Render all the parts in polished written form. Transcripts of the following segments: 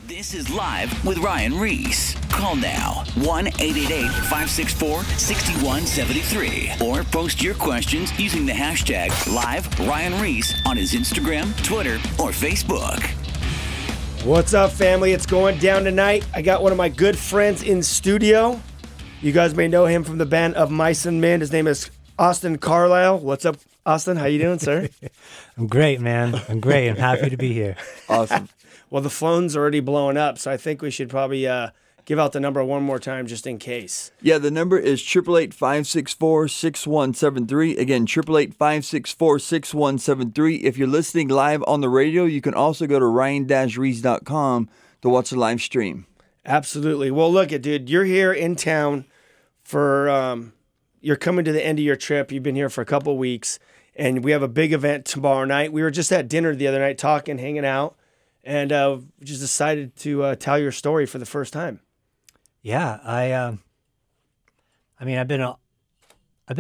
This is Live with Ryan Ries. Call now 1-888-564-6173 or post your questions using the hashtag #LiveRyanReese on his Instagram, Twitter, or Facebook. What's up, family? It's going down tonight. I got one of my good friends in studio. You guys may know him from the band of Mice and Men. His name is Austin Carlile. What's up, Austin? How you doing, sir? I'm great, man. I'm great. I'm happy to be here. Awesome. Well, the phone's already blowing up, so I think we should probably give out the number one more time just in case. Yeah, the number is 888-564-6173. Again, 888-564-6173. If you're listening live on the radio, you can also go to ryan-reese.com to watch the live stream. Absolutely. Well, look, dude, you're here in town for, you're coming to the end of your trip. You've been here for a couple of weeks, and we have a big event tomorrow night. We were just at dinner the other night talking, hanging out, and we just decided to tell your story for the first time. Yeah, I mean, I've been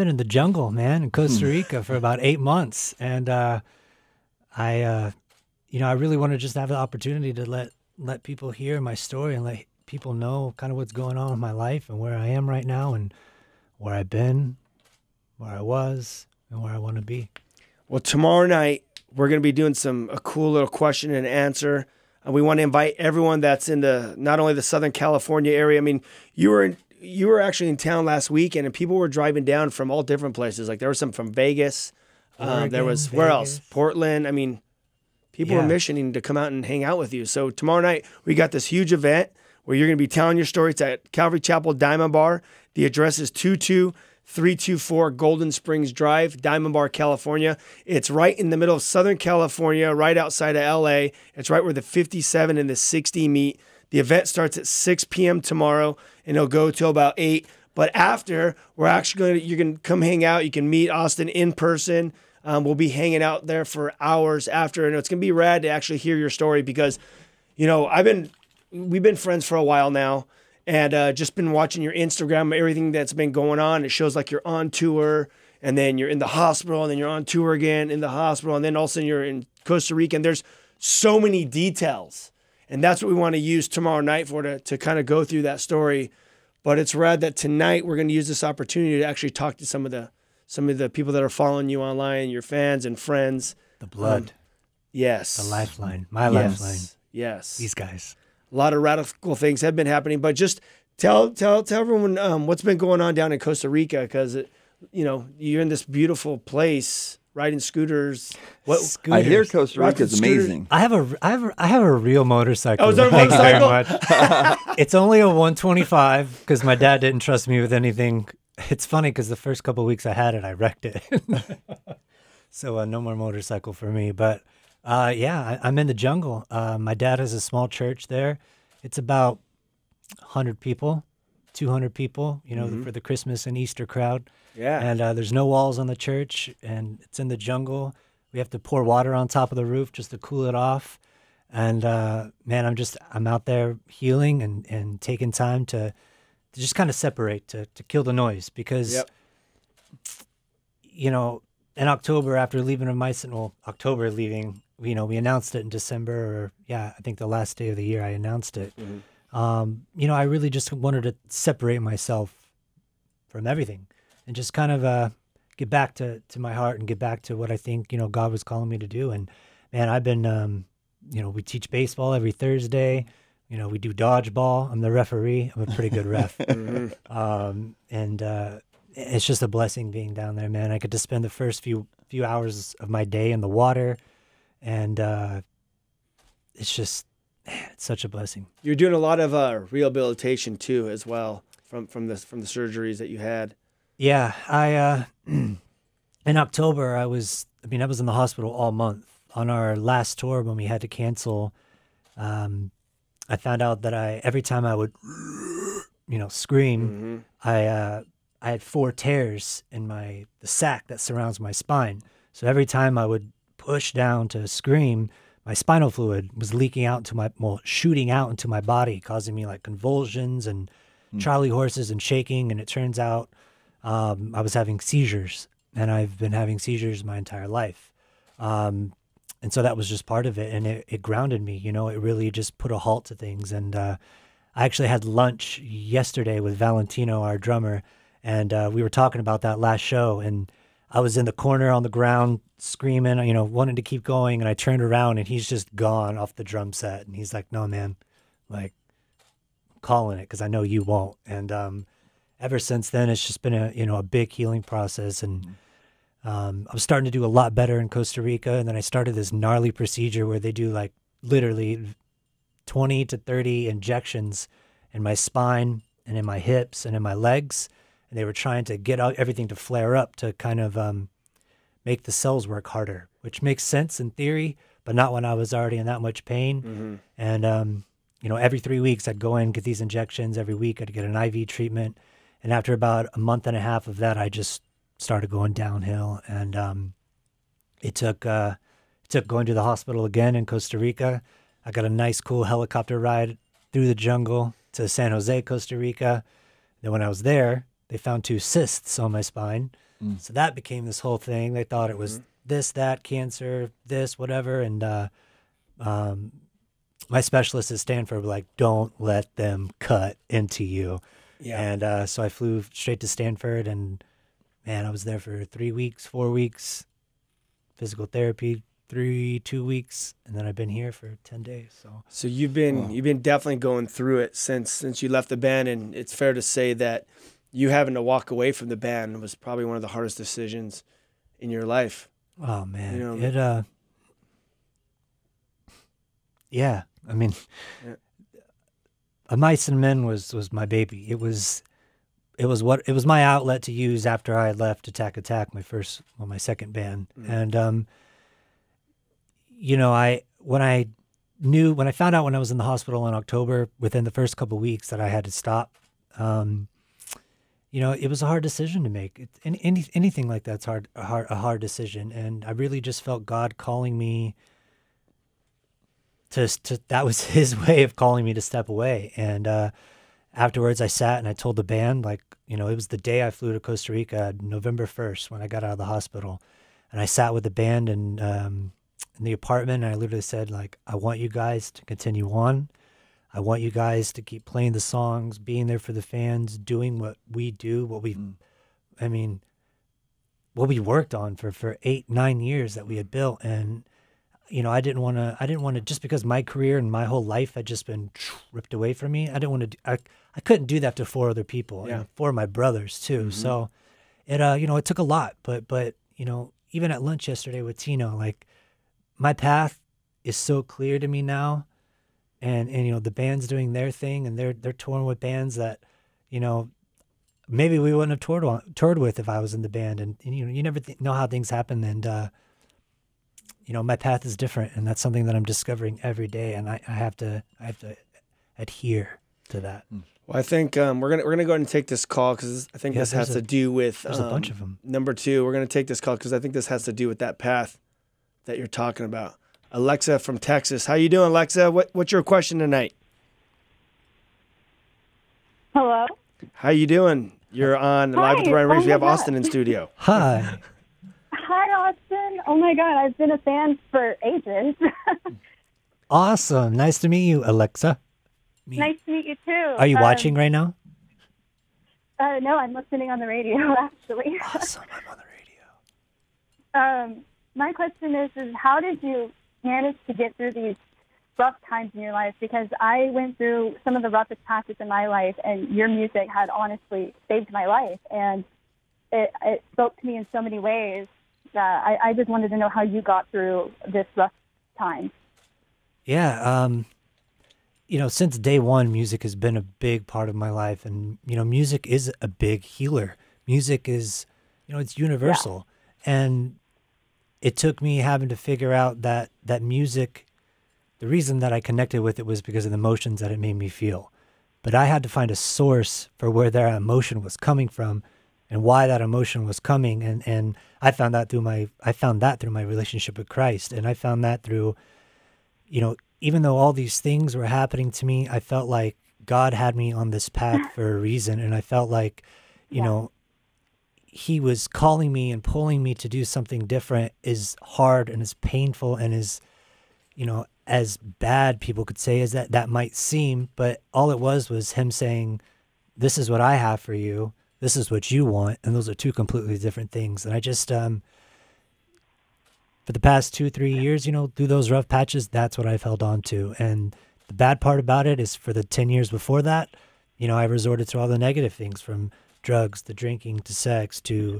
in the jungle, man, in Costa Rica for about 8 months, and I really want to just have the opportunity to let people hear my story and let people know kind of what's going on in my life and where I am right now and where I've been, where I was, and where I want to be. Well, tomorrow night, we're going to be doing a cool little question and answer. And we want to invite everyone that's in not only the Southern California area. I mean, you were actually in town last weekend, and people were driving down from all different places. Like there was some from Vegas. Oregon, there was Vegas. Where else? Portland. I mean, people were missioning to come out and hang out with you. So tomorrow night, we got this huge event where you're going to be telling your story. It's at Calvary Chapel Diamond Bar. The address is 22324 Golden Springs Drive, Diamond Bar, California. It's right in the middle of Southern California, right outside of LA. It's right where the 57 and the 60 meet. The event starts at 6 p.m. tomorrow, and it'll go till about 8. But after, you're going to come hang out. You can meet Austin in person. We'll be hanging out there for hours after, and it's going to be rad to actually hear your story because, you know, we've been friends for a while now. And just been watching your Instagram, everything that's been going on. It shows like you're on tour, and then you're in the hospital, and then you're on tour again in the hospital, and then all of a sudden you're in Costa Rica. And there's so many details. And that's what we want to use tomorrow night to kind of go through that story. But it's rad that tonight we're going to use this opportunity to actually talk to some of the people that are following you online, your fans and friends. The blood. Yes. The lifeline. My lifeline. Yes. These guys. A lot of radical things have been happening, but just tell everyone what's been going on down in Costa Rica, because you're in this beautiful place riding scooters. Scooters. I hear Costa Rica is amazing. I have a real motorcycle. Oh, is that a motorcycle? Thank you very much. It's only a 125 because my dad didn't trust me with anything. It's funny because the first couple of weeks I had it, I wrecked it. So no more motorcycle for me, but. I'm in the jungle. My dad has a small church there. It's about 100 people, 200 people, for the Christmas and Easter crowd. Yeah. And there's no walls on the church, and it's in the jungle. We have to pour water on top of the roof just to cool it off. And, man, I'm out there healing and taking time to just kind of separate, to kill the noise because, in October after leaving October leaving, we announced it in December, I think the last day of the year I announced it. Mm-hmm. I really just wanted to separate myself from everything and just kind of get back to my heart and get back to what I think, God was calling me to do. And man, I've been, we teach baseball every Thursday. We do dodgeball. I'm the referee. I'm a pretty good ref. Mm-hmm. And it's just a blessing being down there, man. I get to spend the first few hours of my day in the water. And it's such a blessing. You're doing a lot of rehabilitation too, as well, from the surgeries that you had. Yeah, I in October I was in the hospital all month. On our last tour when we had to cancel, I found out that every time I would scream, I had 4 tears in the sac that surrounds my spine. So every time I would push down to scream, my spinal fluid was shooting out into my body, causing me like convulsions and Charlie horses and shaking. And it turns out I was having seizures, and I've been having seizures my entire life. And And so that was just part of it. And it grounded me, you know, it really just put a halt to things. And I actually had lunch yesterday with Valentino, our drummer, and we were talking about that last show. And I was in the corner on the ground screaming, you know, wanting to keep going. And I turned around and he's just gone off the drum set. And he's like, no, man, like, I'm calling it because I know you won't. And ever since then, it's just been a big healing process. And I was starting to do a lot better in Costa Rica. And then I started this gnarly procedure where they do like literally 20 to 30 injections in my spine and in my hips and in my legs. And they were trying to get everything to flare up to kind of make the cells work harder, which makes sense in theory, but not when I was already in that much pain. And, you know, every 3 weeks I'd go in, get these injections. Every week I'd get an IV treatment. And after about a month and a half of that, I just started going downhill. And it took going to the hospital again in Costa Rica. I got a nice, cool helicopter ride through the jungle to San Jose, Costa Rica. Then when I was there, they found 2 cysts on my spine. So that became this whole thing. They thought it was this, that, cancer, this, whatever. And my specialist at Stanford were like, don't let them cut into you. Yeah. And so I flew straight to Stanford, and man, I was there for 3 weeks, 4 weeks, physical therapy, 2 weeks, and then I've been here for 10 days. So you've been definitely going through it since you left the band, and it's fair to say that you having to walk away from the band was probably one of the hardest decisions in your life. Oh man, you know, yeah. I mean, A Mice and Men was my baby. It was my outlet to use after I left Attack, my second band. And you know, when I found out when I was in the hospital in October, within the first couple of weeks that I had to stop, you know, it was a hard decision to make. Anything like that's a hard decision, and I really just felt God calling me to that was his way of calling me to step away. And afterwards I sat and I told the band, like, you know, it was the day I flew to Costa Rica, November 1st, when I got out of the hospital. And I sat with the band and in the apartment, and I literally said, like, I want you guys to continue on. I want you guys to keep playing the songs, being there for the fans, doing what we do, what we worked on for 8-9 years that we had built. And you know, I didn't want to, just because my career and my whole life had just been ripped away from me. I didn't want to, I couldn't do that to 4 other people, and 4 of my brothers too. So it, you know, it took a lot, but, you know, even at lunch yesterday with Tino, like, my path is so clear to me now. And, you know, the band's doing their thing, and they're touring with bands that, you know, maybe we wouldn't have toured with if I was in the band. And you know, you never know how things happen. And, you know, my path is different, and that's something that I'm discovering every day, and I have to adhere to that. Well, I think we're gonna go ahead and take this call because I think this has to do with there's a bunch of them. Number 2, we're gonna take this call because I think this has to do with that path that you're talking about. Alexa from Texas, how you doing, Alexa? What's your question tonight? Hello. How you doing? You're on Live with Ryan Ries. We have Austin in studio. Hi. Hi, Austin. Oh, my God. I've been a fan for ages. Awesome. Nice to meet you, Alexa. Nice to meet you, too. Are you watching right now? No, I'm listening on the radio, actually. Awesome. I'm on the radio. My question is how did you manage to get through these rough times in your life? Because I went through some of the roughest patches in my life, and your music had honestly saved my life. And it spoke to me in so many ways. I just wanted to know how you got through this rough time. Yeah, you know, since day one, music has been a big part of my life. And, you know, music is a big healer. Music is, you know, it's universal. Yeah. And it took me having to figure out that music, the reason that I connected with it was because of the emotions that it made me feel. But I had to find a source for where that emotion was coming from and why that emotion was coming. And I found that through my relationship with Christ. And I found that through, you know, even though all these things were happening to me, I felt like God had me on this path for a reason. And I felt like, you know, he was calling me and pulling me to do something different, is hard and is painful and is, you know, as bad, people could say, as that might seem. But all it was him saying, this is what I have for you. This is what you want. And those are two completely different things. And I just, for the past 2-3 years, you know, through those rough patches, that's what I've held on to. And the bad part about it is for the 10 years before that, you know, I resorted to all the negative things, from drugs to drinking to sex to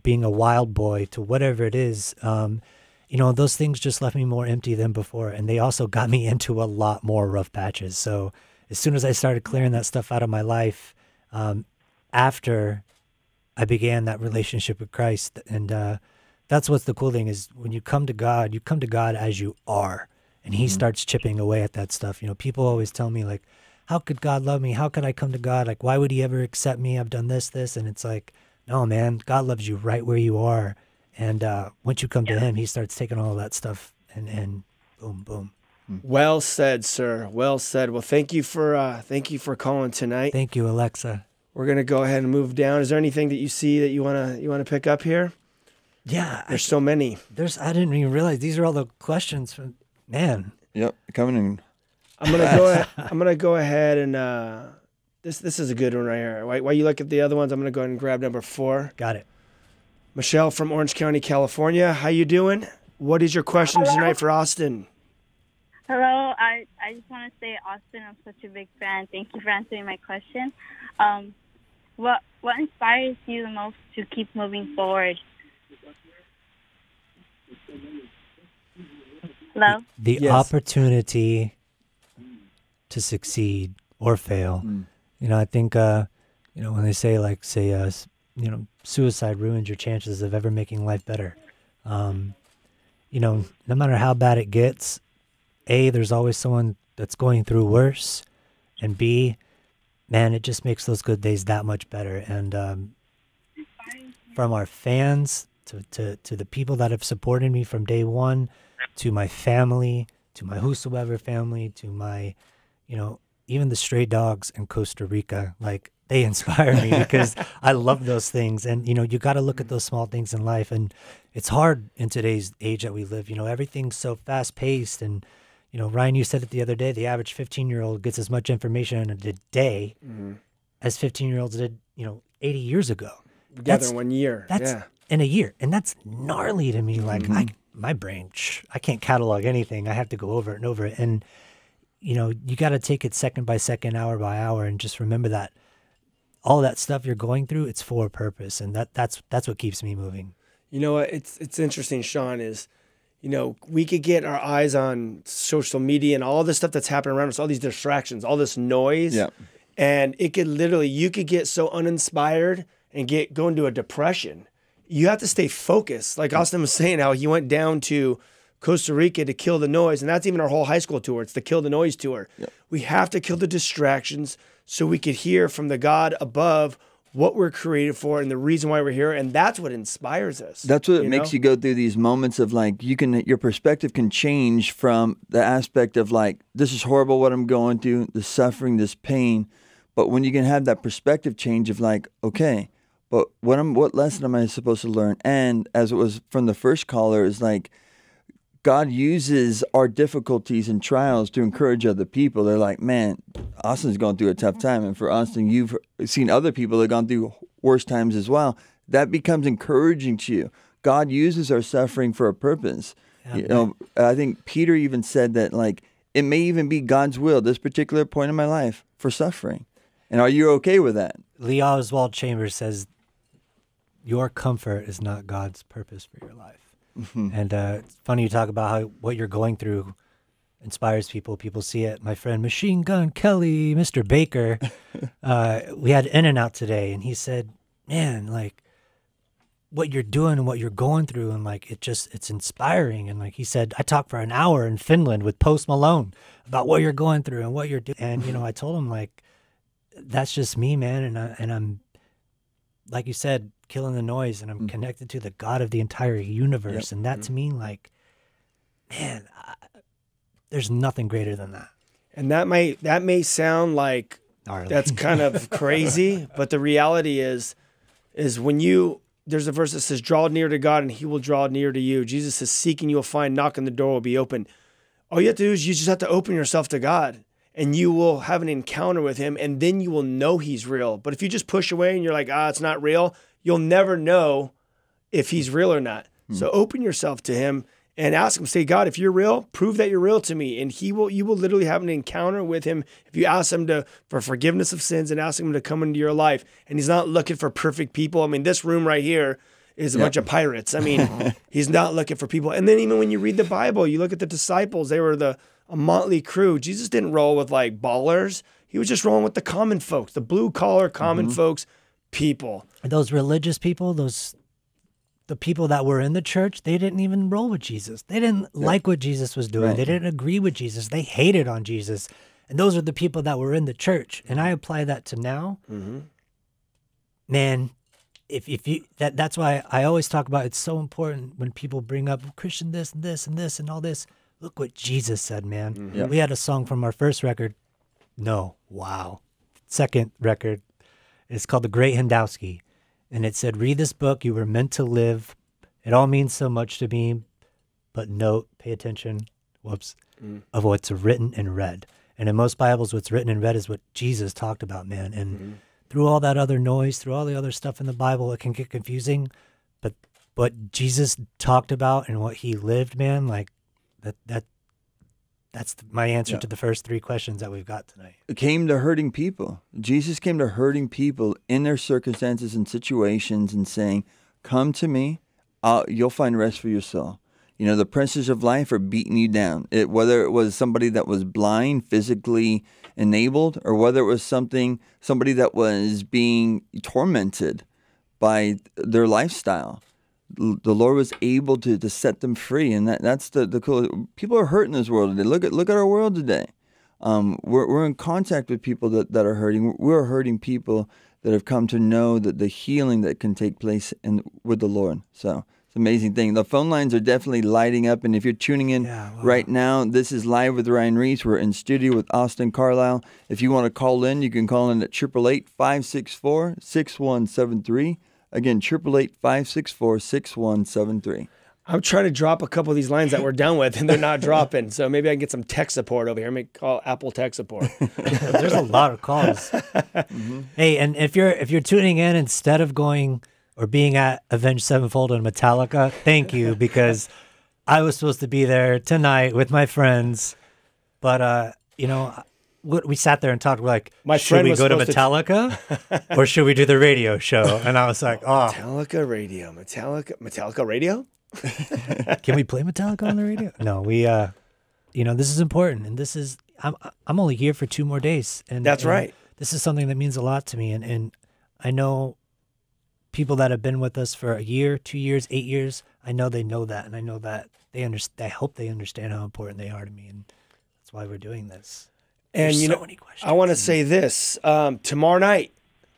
being a wild boy to whatever it is. You know, those things just left me more empty than before. And they also got me into a lot more rough patches. So as soon as I started clearing that stuff out of my life, after I began that relationship with Christ, and that's what's the cool thing is when you come to God as you are, and he starts chipping away at that stuff. You know, people always tell me, like, how could God love me? How could I come to God? Like, why would he ever accept me? I've done this. And it's like, no, man, God loves you right where you are. And once you come to him, he starts taking all of that stuff and boom, boom. Well said, sir. Well said. Well, thank you for calling tonight. Thank you, Alexa. We're gonna go ahead and move down. Is there anything that you see that you wanna pick up here? Yeah, there's so many. I didn't even realize these are all the questions from man. Yep, coming in. I'm gonna go ahead and this is a good one right here. While you look at the other ones, I'm gonna go ahead and grab number 4. Got it. Michelle from Orange County, California. How you doing? What is your question tonight for Austin? Hello, I just want to say, Austin, I'm such a big fan. Thank you for answering my question. What inspires you the most to keep moving forward? Hello? The opportunity to succeed or fail. You know, I think, you know, when they say, you know, suicide ruins your chances of ever making life better. You know, no matter how bad it gets, A, there's always someone that's going through worse, and B, man, it just makes those good days that much better. And from our fans to the people that have supported me from day one, to my family, to my whosoever family, to my, you know, even the stray dogs in Costa Rica, like, they inspire me because I love those things. And, you know, you got to look at those small things in life. And it's hard in today's age that we live. You know, everything's so fast paced. And, you know, Ryan, you said it the other day, the average 15-year-old gets as much information in a day as 15-year-olds did, you know, 80 years ago. Together in 1 year. That's in a year. And that's gnarly to me. Like, my brain, I can't catalog anything. I have to go over it and over it. And, you know, you got to take it second by second, hour by hour, and just remember that all that stuff you're going through, it's for a purpose. And that's what keeps me moving. You know what? It's interesting, Sean, is, you know, we could get our eyes on social media and all this stuff that's happening around us, all these distractions, all this noise. Yeah. And it could literally, you could get so uninspired and go into a depression. You have to stay focused. Like Austin was saying, how he went down to Costa Rica to kill the noise. And that's even our whole high school tour. It's the Kill the Noise tour. Yep. We have to kill the distractions so we could hear from the God above what we're created for and the reason why we're here. And that's what inspires us. That's what makes you go through these moments of, like, your perspective can change from the aspect of, like, this is horrible what I'm going through, the suffering, this pain. But when you can have that perspective change of, like, okay, but what lesson am I supposed to learn? And as it was from the first caller, is like, God uses our difficulties and trials to encourage other people. They're like, man, Austin's going through a tough time. And for Austin, you've seen other people that have gone through worse times as well. That becomes encouraging to you. God uses our suffering for a purpose. Yeah, you know, I think Peter even said that, like, it may even be God's will, this particular point in my life, for suffering. And are you okay with that? Lee Oswald Chambers says, your comfort is not God's purpose for your life. And it's funny you talk about how what you're going through inspires people. People see it. My friend Machine Gun Kelly, Mr. Baker, we had In-N-Out today, and he said, man, like, what you're doing and what you're going through, and, like, it's inspiring. And, like, he said, I talked for an hour in Finland with Post Malone about what you're going through and what you're doing. And, you know, I told him, like, that's just me, man. And I'm, like you said, killing the noise, and I'm connected to the God of the entire universe. And that to me, like, man, there's nothing greater than that. And that may sound like that's kind of crazy, but the reality is when you there's a verse that says, draw near to God and he will draw near to you. Jesus says, seeking you'll find, knocking the door will be open. All you have to do is you just have to open yourself to God and you will have an encounter with him and then you will know he's real. But if you just push away and you're like, it's not real, you'll never know if he's real or not. So open yourself to him and ask him, say, God, if you're real, prove that you're real to me. And you will literally have an encounter with him if you ask him for forgiveness of sins and ask him to come into your life. And he's not looking for perfect people. I mean, this room right here is a bunch of pirates. I mean, he's not looking for people. And then even when you read the Bible, you look at the disciples, they were a motley crew. Jesus didn't roll with like ballers. He was just rolling with the common folks, the blue collar common folks, people. Those religious people, the people that were in the church, they didn't even roll with Jesus. They didn't like what Jesus was doing. Right. They didn't agree with Jesus. They hated on Jesus. And those are the people that were in the church. And I apply that to now. Man, if you that's why I always talk about it's so important when people bring up Christian this and this and this and all this. Look what Jesus said, man. We had a song from our first record. Second record. It's called The Great Handowski. And it said, read this book, you were meant to live. It all means so much to me, but note, pay attention, of what's written and read. And in most Bibles, what's written and read is what Jesus talked about, man. And through all that other noise, through all the other stuff in the Bible, it can get confusing. But what Jesus talked about and what he lived, man, like that's my answer to the first three questions that we've got tonight. It came to hurting people. Jesus came to hurting people in their circumstances and situations and saying, come to me, you'll find rest for your soul. You know, the princes of life are beating you down. Whether it was somebody that was blind, physically enabled, or whether it was somebody that was being tormented by their lifestyle. The Lord was able to set them free, and that's the cool. People are hurt in this world today. Look at our world today. We're in contact with people that are hurting. We're hurting people that have come to know that the healing that can take place with the Lord. So it's an amazing thing. The phone lines are definitely lighting up, and if you're tuning in right now, this is Live with Ryan Ries. We're in studio with Austin Carlile. If you want to call in, you can call in at 888-564-6173. Again, 888-564-6173. I'm trying to drop a couple of these lines that we're done with, and they're not dropping. So maybe I can get some tech support over here. Maybe call Apple tech support. There's a lot of calls. Hey, and if you're tuning in instead of going or being at Avenged Sevenfold and Metallica, thank you, because I was supposed to be there tonight with my friends, but we sat there and talked like, should we go to Metallica or should we do the radio show? And I was like, Metallica radio. Can we play Metallica on the radio? No, we, this is important. And this is, I'm only here for 2 more days. And that's right. This is something that means a lot to me. And I know people that have been with us for a year, 2 years, 8 years. I know they know that. And I know that they understand. I hope they understand how important they are to me. And that's why we're doing this. And There's so many questions. I want to say this. Tomorrow night,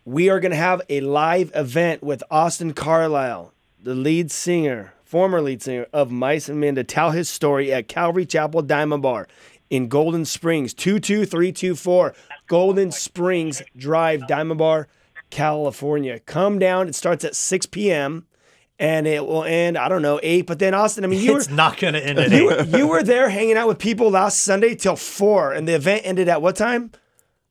we are going to have a live event with Austin Carlile, the former lead singer of Mice and Men, to tell his story at Calvary Chapel Diamond Bar in Golden Springs, 22324 Golden Springs Drive, Diamond Bar, California. Come down. It starts at 6 p.m. and it will end, 8. But then, Austin, it's not going to end at 8. You were there hanging out with people last Sunday till 4, and the event ended at what time?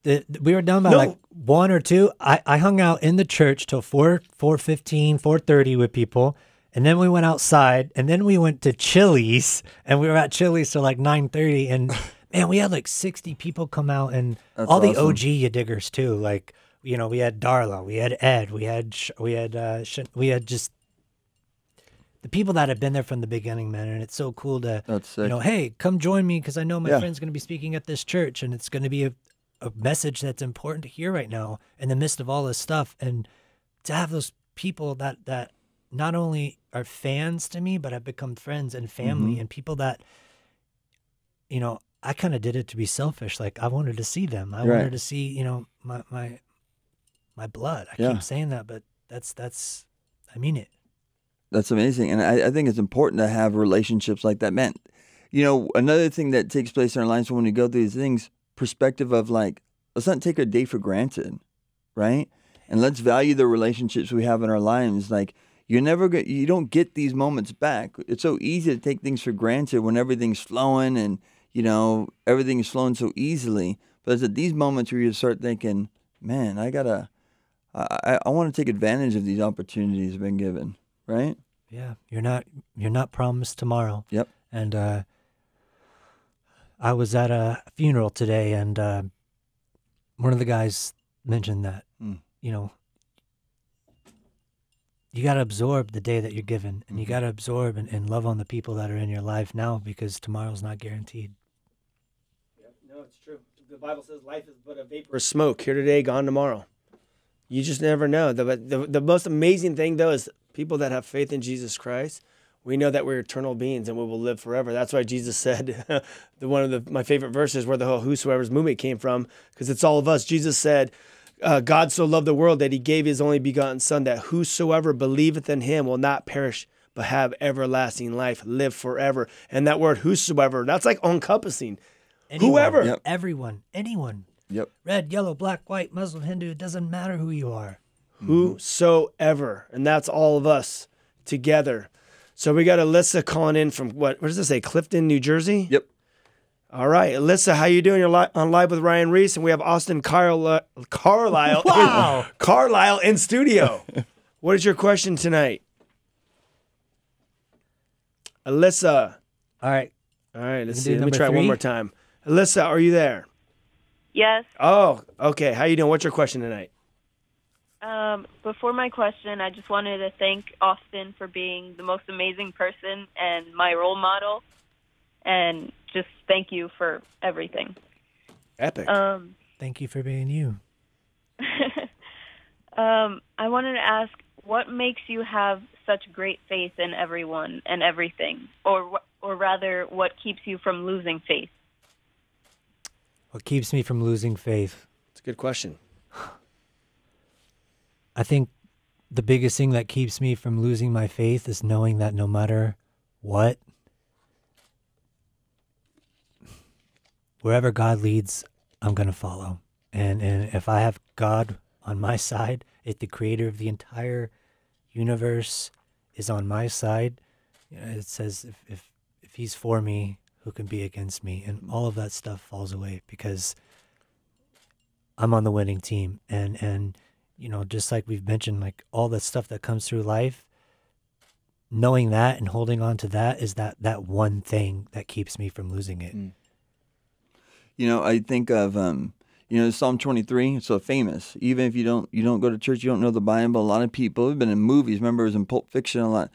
We were done by like 1 or 2. I hung out in the church till 4:15, 4:30 with people. And then we went outside, and then we went to Chili's, and we were at Chili's till like 9:30. And man, we had like 60 people come out, and that's all awesome. The OG you diggers too. Like, we had Darla, we had Ed, we had just the people that have been there from the beginning, man. And it's so cool to, hey, come join me, because I know my friend's going to be speaking at this church, and it's going to be a message that's important to hear right now in the midst of all this stuff. And to have those people that not only are fans to me, but have become friends and family, and people that, I kind of did it to be selfish. Like, I wanted to see them. I wanted to see, my blood. I keep saying that, but that's, I mean it. That's amazing. And I think it's important to have relationships like that. Man, another thing that takes place in our lives when we go through these things, perspective of like, let's not take our day for granted, right? And let's value the relationships we have in our lives. Like, you don't get these moments back. It's so easy to take things for granted when everything's flowing and, everything is flowing so easily. But it's at these moments where you start thinking, man, I want to take advantage of these opportunities I've been given, right? Yeah, you're not promised tomorrow. Yep. And I was at a funeral today, and one of the guys mentioned that, you got to absorb the day that you're given, and you got to absorb and love on the people that are in your life now, because tomorrow's not guaranteed. Yep. No, it's true. The Bible says life is but a vapor of smoke, here today, gone tomorrow. You just never know. The most amazing thing, though, is people that have faith in Jesus Christ, we know that we're eternal beings and we will live forever. That's why Jesus said, one of my favorite verses where the whole whosoever's movement came from, because it's all of us. Jesus said, God so loved the world that he gave his only begotten son, that whosoever believeth in him will not perish, but have everlasting life, live forever. And that word whosoever, that's like all-encompassing. Whoever. Yep. Everyone. Anyone. Yep. Red, yellow, black, white, Muslim, Hindu, it doesn't matter who you are. Whosoever. And that's all of us together. So we got Alyssa calling in from, what does this say, Clifton, New Jersey? Yep. All right, Alyssa, how you doing? You're on Live with Ryan Ries, and we have Austin Carlile. Wow. Carlile in studio. What is your question tonight? Alyssa. All right. Let's see. Let me try it one more time. Alyssa, are you there? Yes. Oh, okay. How you doing? What's your question tonight? Before my question, I just wanted to thank Austin for being the most amazing person and my role model, and just thank you for everything. Epic. Thank you for being you. I wanted to ask, what makes you have such great faith in everyone and everything, or rather, what keeps you from losing faith? What keeps me from losing faith? It's a good question. I think the biggest thing that keeps me from losing my faith is knowing that no matter what, wherever God leads, I'm going to follow. And if I have God on my side, if the creator of the entire universe is on my side, it says if he's for me, who can be against me? And all of that stuff falls away because I'm on the winning team. And just like we've mentioned, like all the stuff that comes through life, knowing that and holding on to that is that one thing that keeps me from losing it. I think of Psalm 23. It's so famous. Even if you don't go to church, you don't know the Bible. A lot of people have been in movies. Remember, it was in Pulp Fiction a lot.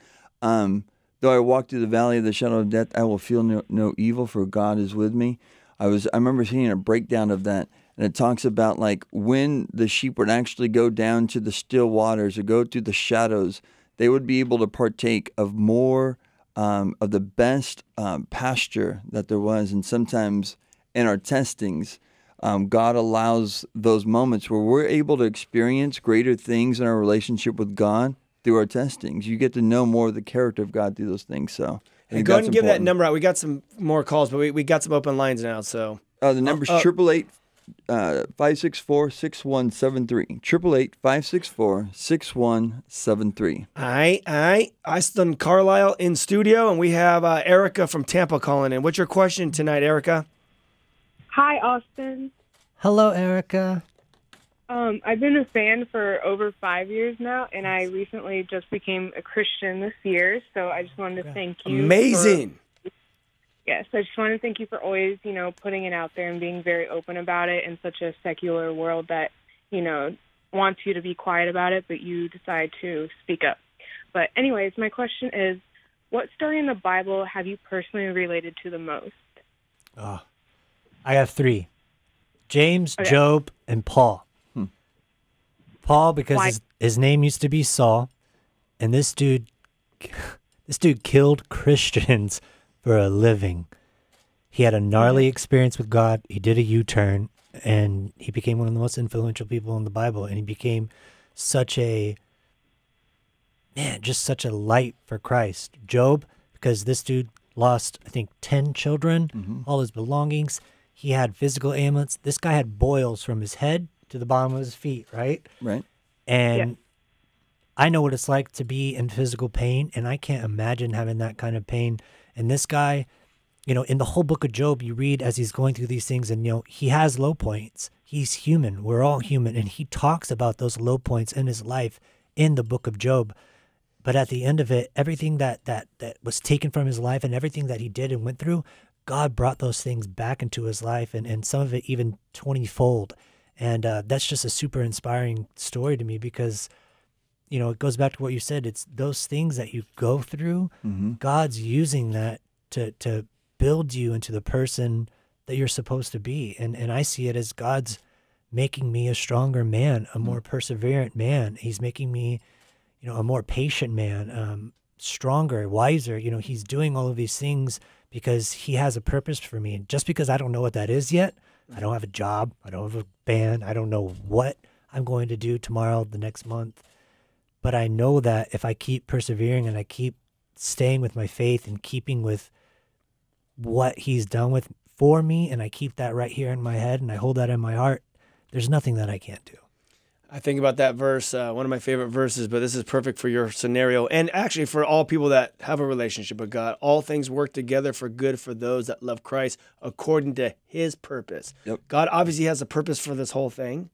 Though I walk through the valley of the shadow of death, I will feel no evil, for God is with me. I remember seeing a breakdown of that, and it talks about like when the sheep would actually go down to the still waters or go through the shadows, they would be able to partake of more of the best pasture that there was. And sometimes in our testings, God allows those moments where we're able to experience greater things in our relationship with God through our testings. You get to know more of the character of God through those things. So go ahead and give that number out. We got some more calls, but we got some open lines now. So the number's 888-564-6173. 888-564-6173. All right. Austin Carlile in studio, and we have Erica from Tampa calling in. What's your question tonight, Erica? Hi, Austin. Hello, Erica. I've been a fan for over 5 years now, and I recently just became a Christian this year, so I just wanted to thank you. Amazing. Yes, I just want to thank you for always, putting it out there and being very open about it in such a secular world that, wants you to be quiet about it, but you decide to speak up. But anyways, my question is, what story in the Bible have you personally related to the most? I have 3. James, Job, and Paul. Paul, because his name used to be Saul, and this dude killed Christians for a living. He had a gnarly experience with God. He did a U-turn, and he became one of the most influential people in the Bible, and he became such a light for Christ. Job, because this dude lost, I think, 10 children, all his belongings. He had physical ailments. This guy had boils from his head to the bottom of his feet, right? Right. And I know what it's like to be in physical pain, and I can't imagine having that kind of pain. And this guy, in the whole book of Job, you read as he's going through these things, and, he has low points. He's human. We're all human. And he talks about those low points in his life in the book of Job. But at the end of it, everything that was taken from his life and everything that he did and went through, God brought those things back into his life, and some of it even 20-fold. And that's just a super inspiring story to me because, it goes back to what you said. It's those things that you go through, God's using that to build you into the person that you're supposed to be. And I see it as God's making me a stronger man, a more perseverant man. He's making me, a more patient man, stronger, wiser. He's doing all of these things because he has a purpose for me. And just because I don't know what that is yet, I don't have a job, I don't have a band, I don't know what I'm going to do tomorrow, the next month. But I know that if I keep persevering and I keep staying with my faith and keeping with what he's done for me, and I keep that right here in my head and I hold that in my heart, there's nothing that I can't do. I think about that verse, one of my favorite verses, but this is perfect for your scenario and actually for all people that have a relationship with God. All things work together for good for those that love Christ according to his purpose. Yep. God obviously has a purpose for this whole thing.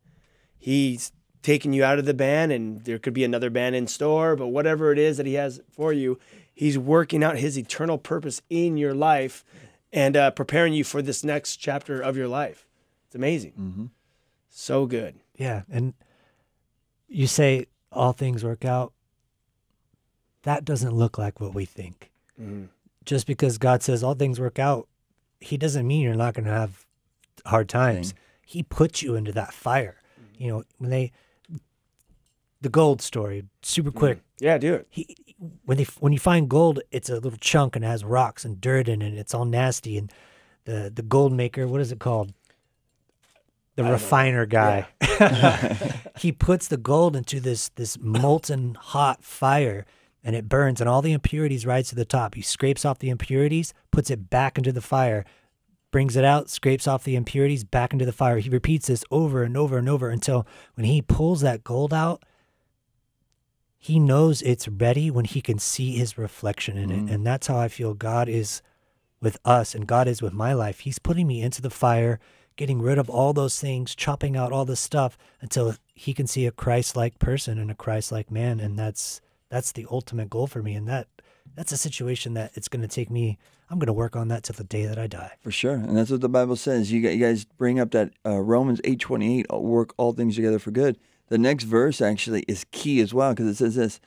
He's taken you out of the band, and there could be another band in store, but whatever it is that he has for you, he's working out his eternal purpose in your life and preparing you for this next chapter of your life. It's amazing. Mm-hmm. So good. Yeah, and you say all things work out. That doesn't look like what we think. Mm-hmm. Just because God says all things work out, he doesn't mean you're not going to have hard times. He puts you into that fire. When the gold story, super quick. Yeah, do it. When you find gold, it's a little chunk and it has rocks and dirt in it, and it's all nasty. And the gold maker, what is it called? The refiner guy. Yeah. He puts the gold into this molten hot fire, and it burns, and all the impurities rise to the top. He scrapes off the impurities, puts it back into the fire, brings it out, scrapes off the impurities, back into the fire. He repeats this over and over and over until when he pulls that gold out, he knows it's ready when he can see his reflection in it. And that's how I feel God is with us and God is with my life. He's putting me into the fire, getting rid of all those things, chopping out all this stuff until he can see a Christ-like person and a Christ-like man. And that's the ultimate goal for me. And that's a situation that it's going to take me. I'm going to work on that till the day that I die. For sure. And that's what the Bible says. You guys bring up that Romans 8:28, work all things together for good. The next verse actually is key as well because it says this,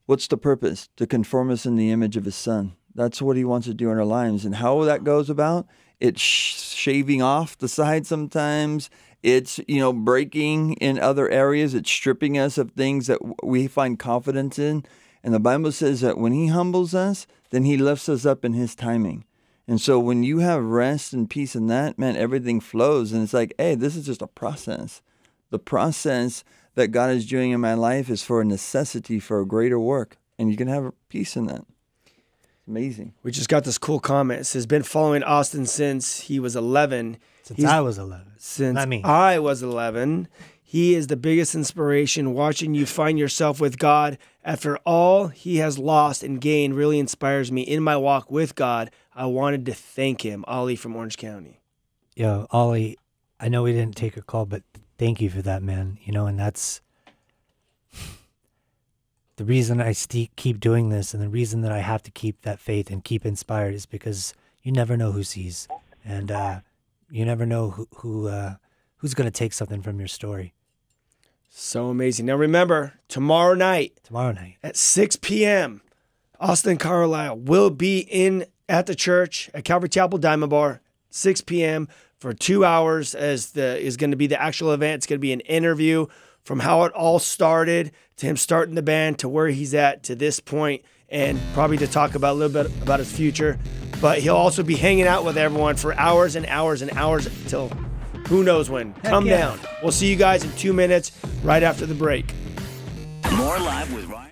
what's the purpose? To conform us in the image of his son. That's what he wants to do in our lives. And how that goes about, it's shaving off the side sometimes. It's, breaking in other areas. It's stripping us of things that we find confidence in. And the Bible says that when he humbles us, then he lifts us up in his timing. And so when you have rest and peace in that, man, everything flows. And it's like, hey, this is just a process. The process that God is doing in my life is for a necessity for a greater work. And you can have peace in that. It's amazing. We just got this cool comment. It says, been following Austin since he was 11. Since I was 11. Since Not me. I was 11. He is the biggest inspiration. Watching you find yourself with God after all he has lost and gained really inspires me in my walk with God. I wanted to thank him. Ollie from Orange County. Yo, Ollie, I know we didn't take a call, but thank you for that, man. And that's the reason I keep doing this, and the reason that I have to keep that faith and keep inspired is because you never know who sees, and you never know who's going to take something from your story. So amazing. Now remember, tomorrow night at 6 p.m., Austin Carlile will be at the church at Calvary Chapel Diamond Bar, 6 p.m. for 2 hours is going to be the actual event. It's going to be an interview from how it all started to him starting the band to where he's at to this point, and probably to talk about a little bit about his future. But he'll also be hanging out with everyone for hours and hours and hours until who knows when. Come down. We'll see you guys in 2 minutes right after the break. More Live with Ryan.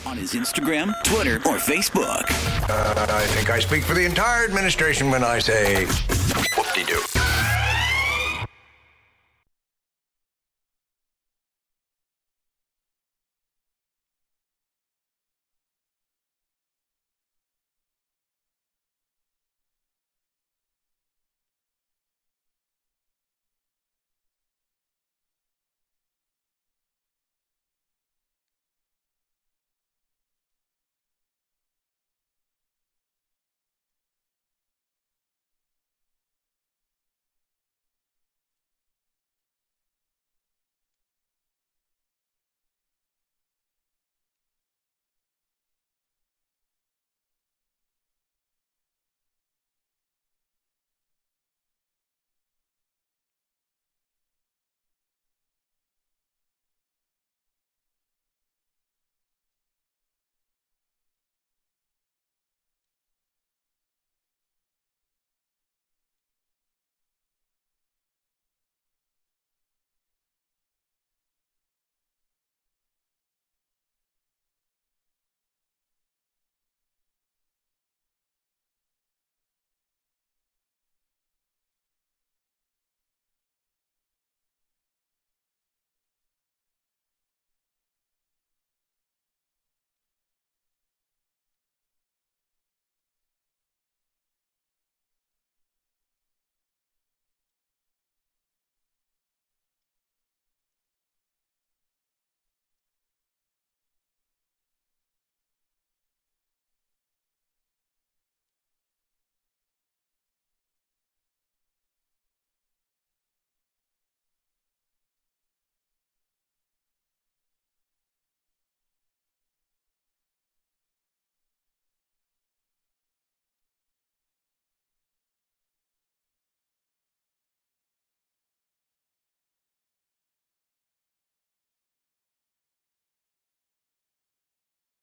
on his Instagram, Twitter, or Facebook. I think I speak for the entire administration when I say whoop-de-doo.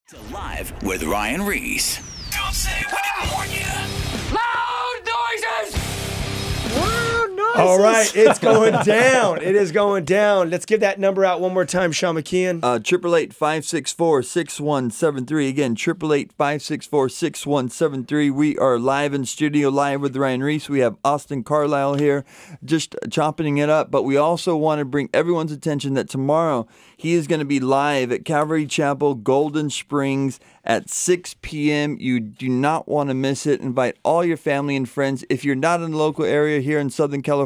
To Live with Ryan Ries. Don't say we didn't warn you. Loud noises! All right, it's going down. It is going down. Let's give that number out one more time, Sean McKeehan. 888-564-6173. Again, 888-564-6173. We are live in studio, live with Ryan Ries. We have Austin Carlile here, just chopping it up. But we also want to bring everyone's attention that tomorrow he is going to be live at Calvary Chapel, Golden Springs at 6 p.m. You do not want to miss it. Invite all your family and friends. If you're not in the local area here in Southern California,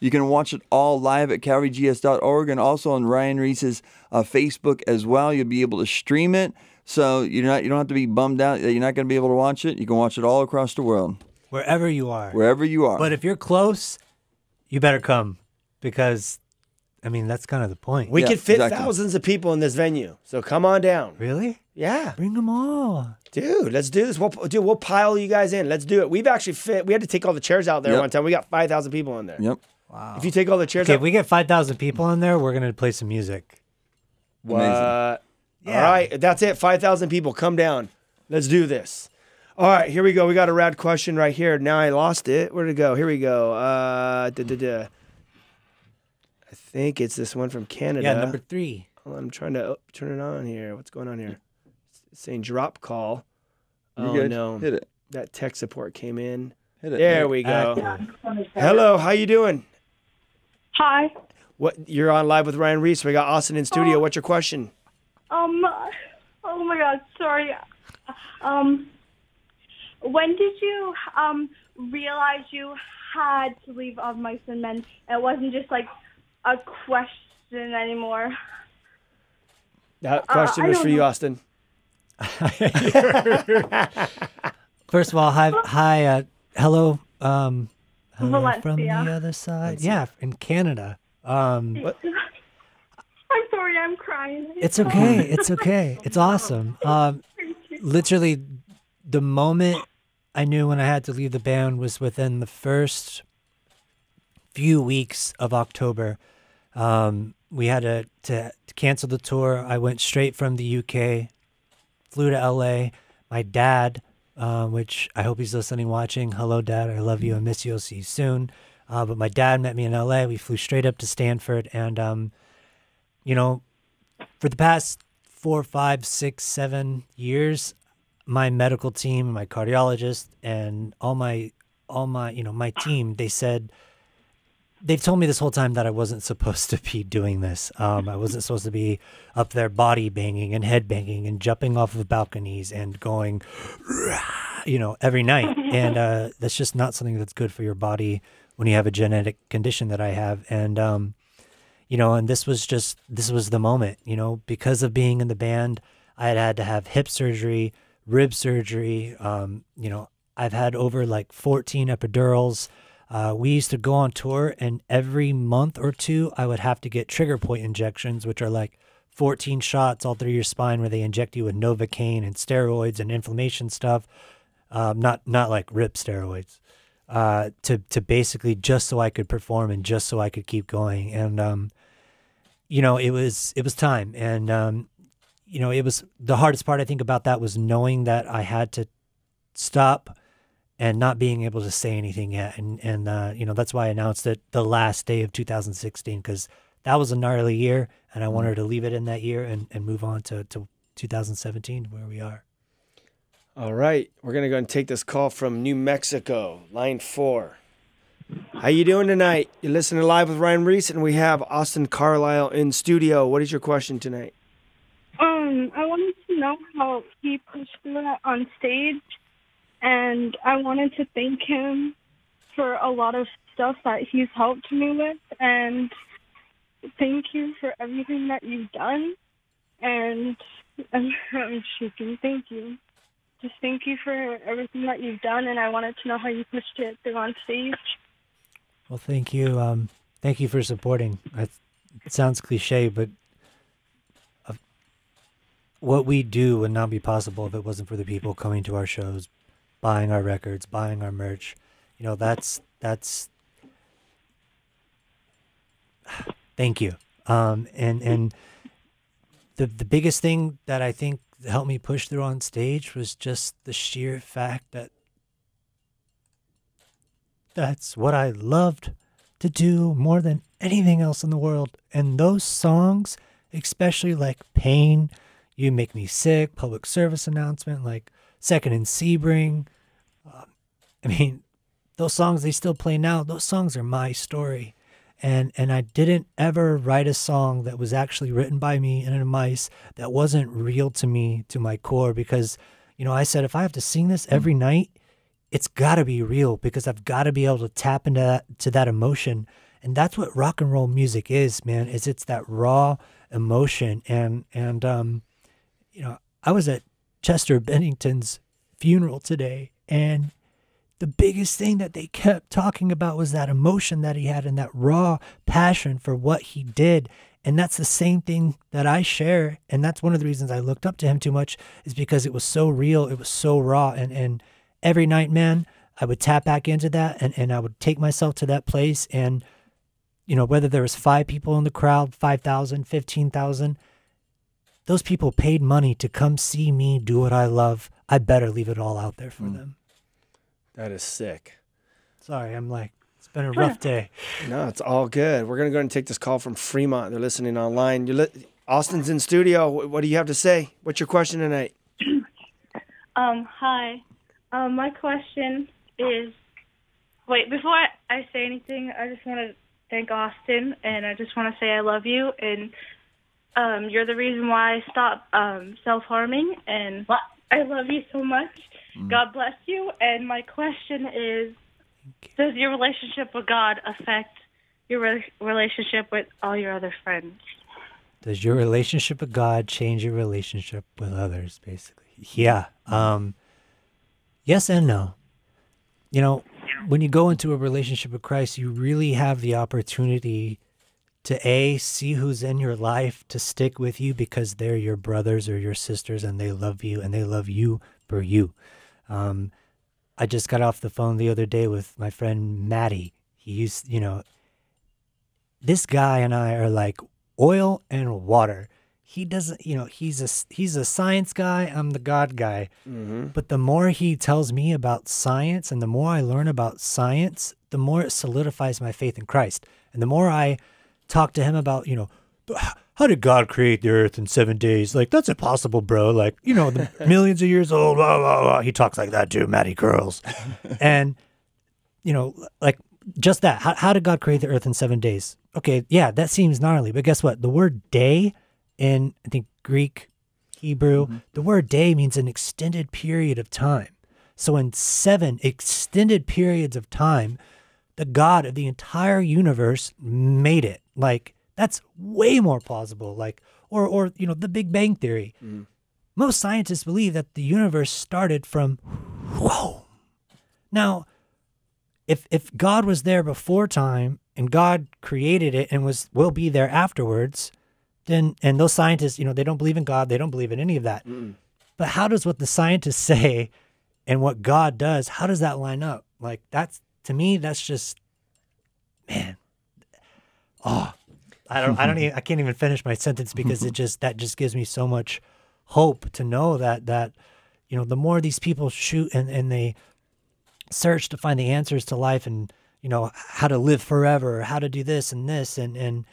you can watch it all live at calvarygs.org and also on Ryan Ries's Facebook as well. You'll be able to stream it, so you don't have to be bummed out that you're not going to be able to watch it. You can watch it all across the world. Wherever you are. Wherever you are. But if you're close, you better come because, I mean, that's kind of the point. We could fit thousands of people in this venue, so come on down. Really? Yeah. Bring them all. Dude, let's do this. We'll pile you guys in. Let's do it. We've actually we had to take all the chairs out there one time. We got 5,000 people in there. Yep. Wow. If you take all the chairs out. out. If we get 5,000 people in there, we're going to play some music. What? Yeah. All right. That's it. 5,000 people. Come down. Let's do this. All right. Here we go. We got a rad question right here. Now I lost it. Where'd it go? Here we go. I think it's this one from Canada. Yeah, number 3. I'm trying to turn it on here. What's going on here? It's saying drop call. You're good. No. Hit it. That tech support came in. Hit it. There we go. Hello, how you doing? Hi. What? You're on Live with Ryan Ries. We got Austin in studio. What's your question? Oh my God, sorry. When did you realize you had to leave Of Mice and Men? It wasn't just like a question anymore. That question was for you, Austin. First of all, hi, hello, hello from the Valencia. other side. Yeah, in Canada. What? I'm sorry, I'm crying. It's okay. It's okay. It's awesome. Literally, the moment I knew when I had to leave the band was within the first few weeks of October. We had to cancel the tour. I went straight from the UK, flew to LA. My dad, which I hope he's listening, watching. Hello, Dad. I love you. I miss you. I'll see you soon. But my dad met me in LA. We flew straight up to Stanford. And, you know, for the past 4, 5, 6, 7 years, my medical team, my cardiologist, and all my my team, they've told me this whole time that I wasn't supposed to be doing this. I wasn't supposed to be up there body banging and head banging and jumping off of balconies and going, every night. And that's just not something that's good for your body when you have a genetic condition that I have. And, and this was the moment, because of being in the band, I had to have hip surgery, rib surgery. I've had over like 14 epidurals. We used to go on tour, and every month or two, I would have to get trigger point injections, which are like 14 shots all through your spine where they inject you with Novocaine and steroids and inflammation stuff. Not like rip steroids, to basically just so I could perform and just so I could keep going. And, it was time. And, it was the hardest part I think about that was knowing that I had to stop and not being able to say anything yet. And that's why I announced it the last day of 2016, because that was a gnarly year, and I wanted to leave it in that year and move on to 2017, where we are. All right. We're going to go and take this call from New Mexico, line 4. How you doing tonight? You're listening Live with Ryan Ries, and we have Austin Carlile in studio. What is your question tonight? I wanted to know how he pushed through that on stage. And I wanted to thank him for a lot of stuff that he's helped me with. And thank you for everything that you've done. And I'm shaking. Thank you. Just thank you for everything that you've done. And I wanted to know how you pushed it through on stage. Well, thank you. Thank you for supporting. It sounds cliche, but what we do would not be possible if it wasn't for the people coming to our shows, buying our records, buying our merch. That's thank you. And the biggest thing that I think helped me push through on stage was just the sheer fact that that's what I loved to do more than anything else in the world. And those songs, especially like Pain, You Make Me Sick, Public Service Announcement, like Second and Sebring. Those songs, they still play now. Those songs are my story. And I didn't ever write a song that was actually written by me and a mice that wasn't real to me, to my core, because, I said, if I have to sing this every night, it's got to be real, because I've got to be able to tap into that emotion. And that's what rock and roll music is, man, it's that raw emotion. And I was at Chester Bennington's funeral today, and the biggest thing that they kept talking about was that emotion that he had and that raw passion for what he did. And that's the same thing that I share. And that's one of the reasons I looked up to him too much, is because it was so real. It was so raw. And every night, man, I would tap back into that, and I would take myself to that place. And, whether there was 5 people in the crowd, 5,000, 15,000, those people paid money to come see me do what I love. I better leave it all out there for them. That is sick. Sorry, it's been a rough day. No, it's all good. We're going to go ahead and take this call from Fremont. They're listening online. Austin's in studio. What do you have to say? What's your question tonight? Hi. My question is, before I say anything, I just want to thank Austin, and I just want to say I love you, and you're the reason why I stopped self-harming, and I love you so much. God bless you. And my question is, does your relationship with God affect your relationship with all your other friends? Does your relationship with God change your relationship with others, basically? Yeah. Yes and no. When you go into a relationship with Christ, you really have the opportunity to see who's in your life, to stick with you because they're your brothers or your sisters, and they love you, and they love you for you. I just got off the phone the other day with my friend Maddie. This guy and I are like oil and water. He doesn't, he's a science guy. I'm the God guy. Mm-hmm. But the more he tells me about science, and the more I learn about science, the more it solidifies my faith in Christ. And the more I talk to him about, the how did God create the earth in 7 days? Like, that's impossible, bro. Like, you know, the millions of years old, blah, blah, blah. He talks like that too, Matty Curls. And, you know, like, just that. How did God create the earth in 7 days? Okay, yeah, that seems gnarly. But guess what? The word day in, I think, Greek, Hebrew, the word day means an extended period of time. So in 7 extended periods of time, the God of the entire universe made it. Like, that's way more plausible. Like, or you know, the Big Bang Theory. Most scientists believe that the universe started from whoa. Now, if God was there before time and God created it and will be there afterwards, then, and those scientists, you know, they don't believe in God, they don't believe in any of that. But how does what the scientists say and what God does, how does that line up? Like, that's, to me, that's just, man. Oh, I can't even finish my sentence because that just gives me so much hope to know that, you know, the more these people shoot and they search to find the answers to life and, you know, how to live forever, or how to do this and this, and,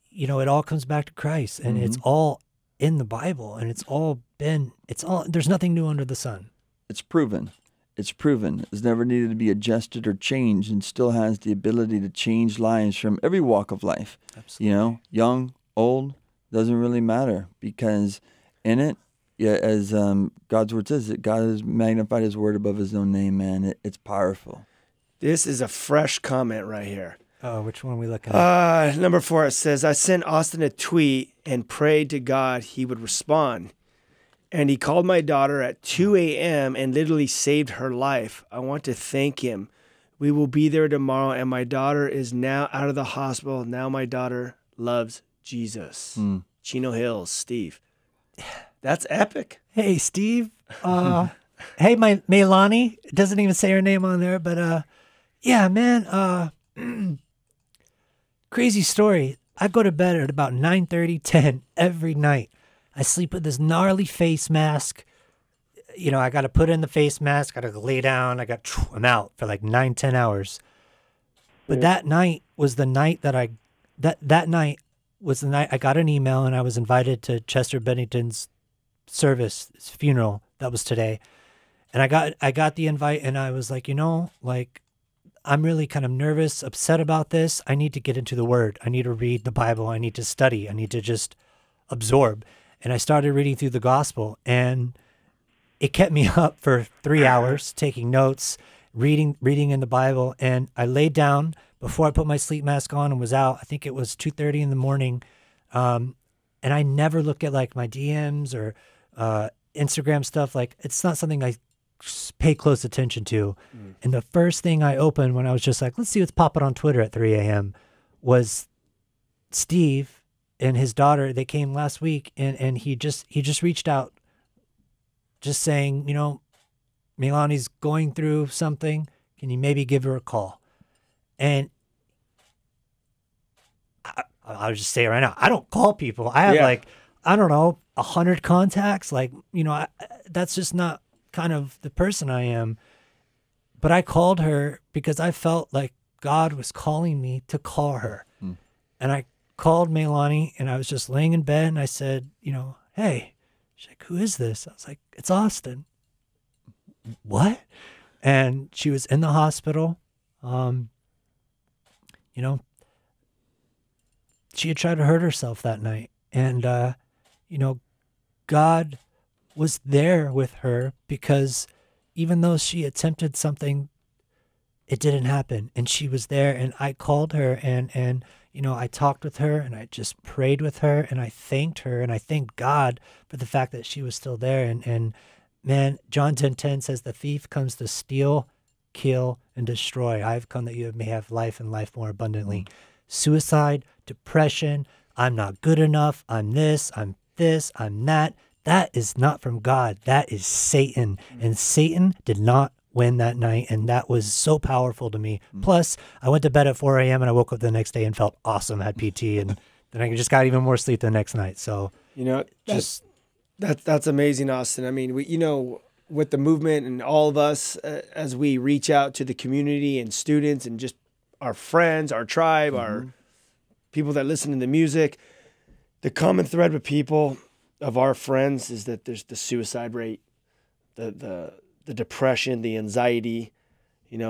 you know, it all comes back to Christ, and it's all in the Bible, and there's nothing new under the sun. It's proven. It's proven. It's never needed to be adjusted or changed, and still has the ability to change lives from every walk of life. Absolutely. You know, young, old, doesn't really matter, because in it, yeah, as God's word says, that God has magnified his word above his own name, man. It's powerful. This is a fresh comment right here. Oh, which one are we looking at? Number 4, it says, I sent Austin a tweet and prayed to God he would respond. And he called my daughter at 2 a.m. and literally saved her life. I want to thank him. We will be there tomorrow, and my daughter is now out of the hospital. Now my daughter loves Jesus. Chino Hills, Steve. That's epic. Hey, Steve. Hey, my Meilani. It doesn't even say her name on there, but yeah, man. Crazy story. I go to bed at about 9:30, 10 every night. I sleep with this gnarly face mask. You know, I got to put in the face mask. I got to lay down. I'm out for like 9, 10 hours. But that night was the night that that night was the night I got an email and I was invited to Chester Bennington's service, his funeral. That was today. And I got the invite and I was like, you know, like, I'm really kind of nervous, upset about this. I need to get into the Word. I need to read the Bible. I need to study. I need to just absorb. And I started reading through the gospel, and it kept me up for 3 hours, taking notes, reading in the Bible. And I laid down before I put my sleep mask on and was out. I think it was 2:30 in the morning. And I never look at like my DMs or Instagram stuff. Like, it's not something I pay close attention to. And the first thing I opened when I was just like, let's see what's popping on Twitter at 3 a.m. was Steve and his daughter. They came last week, and he just reached out, just saying, you know, Milani's going through something. Can you maybe give her a call? And I'll just say it right now, I don't call people. I have like, I don't know, 100 contacts. Like, you know, that's just not kind of the person I am. But I called her because I felt like God was calling me to call her. And I called Meilani, and I was just laying in bed, and I said, you know, hey. She's like, who is this? I was like, it's Austin. What? And she was in the hospital. You know, she had tried to hurt herself that night. And, you know, God was there with her, because even though she attempted something, it didn't happen. And she was there, and I called her, and you know, I talked with her, and I just prayed with her, and I thanked her, and I thanked God for the fact that she was still there. And man, John 10:10 says, the thief comes to steal, kill, and destroy. I've come that you may have life and life more abundantly. Suicide, depression, I'm not good enough, I'm this, I'm that. That is not from God. That is Satan. And Satan did not win that night, and that was so powerful to me. Plus, I went to bed at 4 a.m. and I woke up the next day and felt awesome, had PT, and then I just got even more sleep the next night. So, you know, that's amazing, Austin. I mean, you know, with the movement and all of us, as we reach out to the community and students and just our friends, our tribe, our people that listen to the music, the common thread with people of our friends is that there's the suicide rate, the depression, the anxiety.